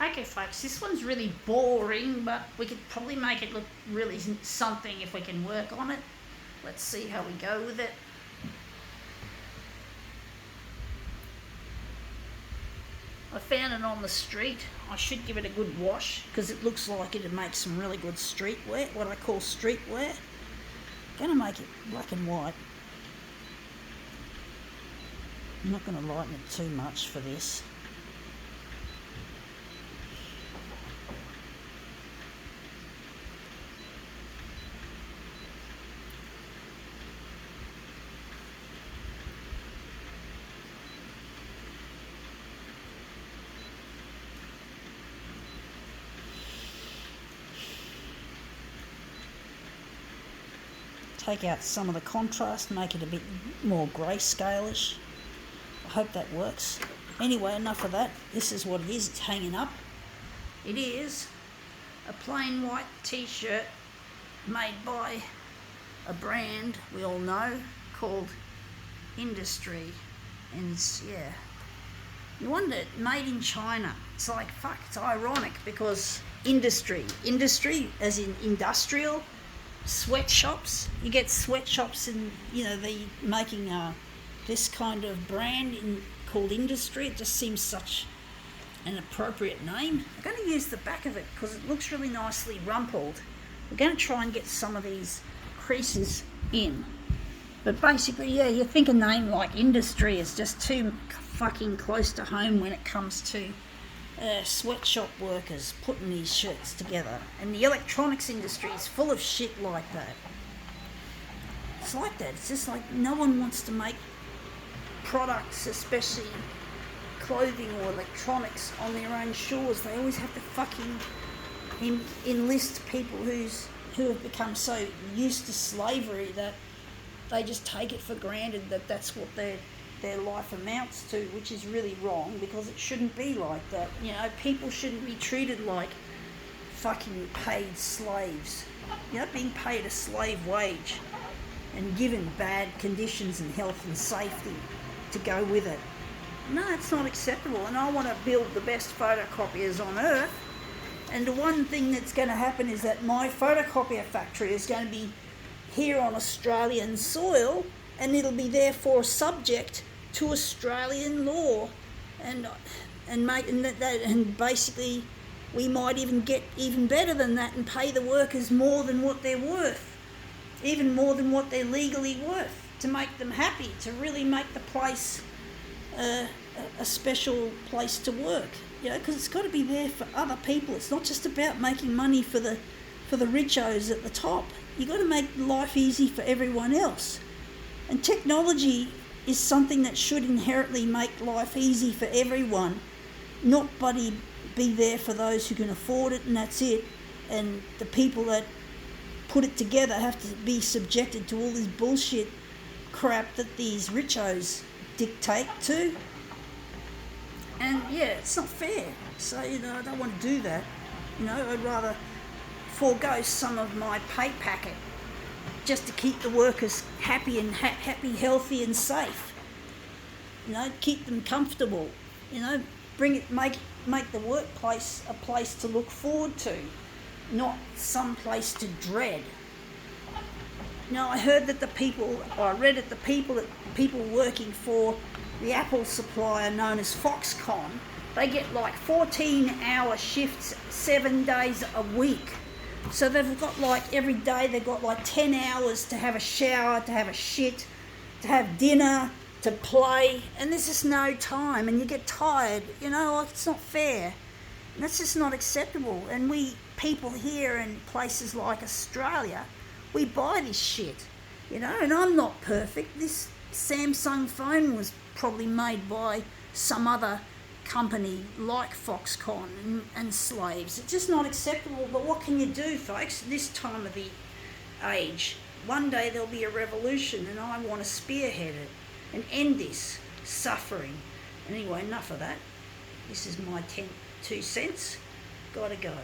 Okay, folks, this one's really boring, but we could probably make it look really something if we can work on it. Let's see how we go with it. I found it on the street. I should give it a good wash because it looks like it'd make some really good streetwear, what I call streetwear. Gonna make it black and white. I'm not gonna lighten it too much for this. Take out some of the contrast, make it a bit more grayscale-ish. I hope that works. Anyway, enough of that. This is what it is. It's hanging up. It is a plain white t-shirt made by a brand we all know called Industry. And yeah, you wonder, made in China. It's like, fuck, it's ironic because industry as in industrial, sweatshops. You get sweatshops and, they making this kind of brand called Industry. It just seems such an appropriate name. I'm going to use the back of it because it looks really nicely rumpled. We're going to try and get some of these creases in. But basically, yeah, you think a name like Industry is just too fucking close to home when it comes to sweatshop workers putting these shirts together. And the electronics industry is full of shit like that. It's like that. It's just like no one wants to make products, especially clothing or electronics, on their own shores. They always have to fucking enlist people who have become so used to slavery that they just take it for granted that that's what their life amounts to, which is really wrong because it shouldn't be like that. People shouldn't be treated like fucking paid slaves. Being paid a slave wage and given bad conditions and health and safety to go with it. No, it's not acceptable. And I want to build the best photocopiers on earth. And the one thing that's going to happen is that my photocopier factory is going to be here on Australian soil, and it'll be therefore subject to Australian law, and basically we might even get even better than that and pay the workers more than what they're worth, even more than what they're legally worth, to make them happy, to really make the place a special place to work. Because it's got to be there for other people. It's not just about making money for the richos at the top. You got to make life easy for everyone else. And technology is something that should inherently make life easy for everyone, not be there for those who can afford it and that's it. And the people that put it together have to be subjected to all this bullshit crap that these richos dictate to. And yeah, it's not fair. So, I don't want to do that. I'd rather forego some of my pay packet just to keep the workers happy and healthy and safe. Keep them comfortable. Make the workplace a place to look forward to, not some place to dread. I heard that I read that the people working for the Apple supplier known as Foxconn, they get like 14-hour shifts 7 days a week. So they've got every day they've got 10 hours to have a shower, to have a shit, to have dinner, to play, and there's just no time, and you get tired. It's not fair. And that's just not acceptable. And we people here in places like Australia, we buy this shit, and I'm not perfect. This Samsung phone was probably made by some other company like Foxconn and slaves. It's just not acceptable. But what can you do, folks? This time of the age, one day there'll be a revolution, and I want to spearhead it and end this suffering. Anyway, enough of that. This is my 2 cents. Gotta go.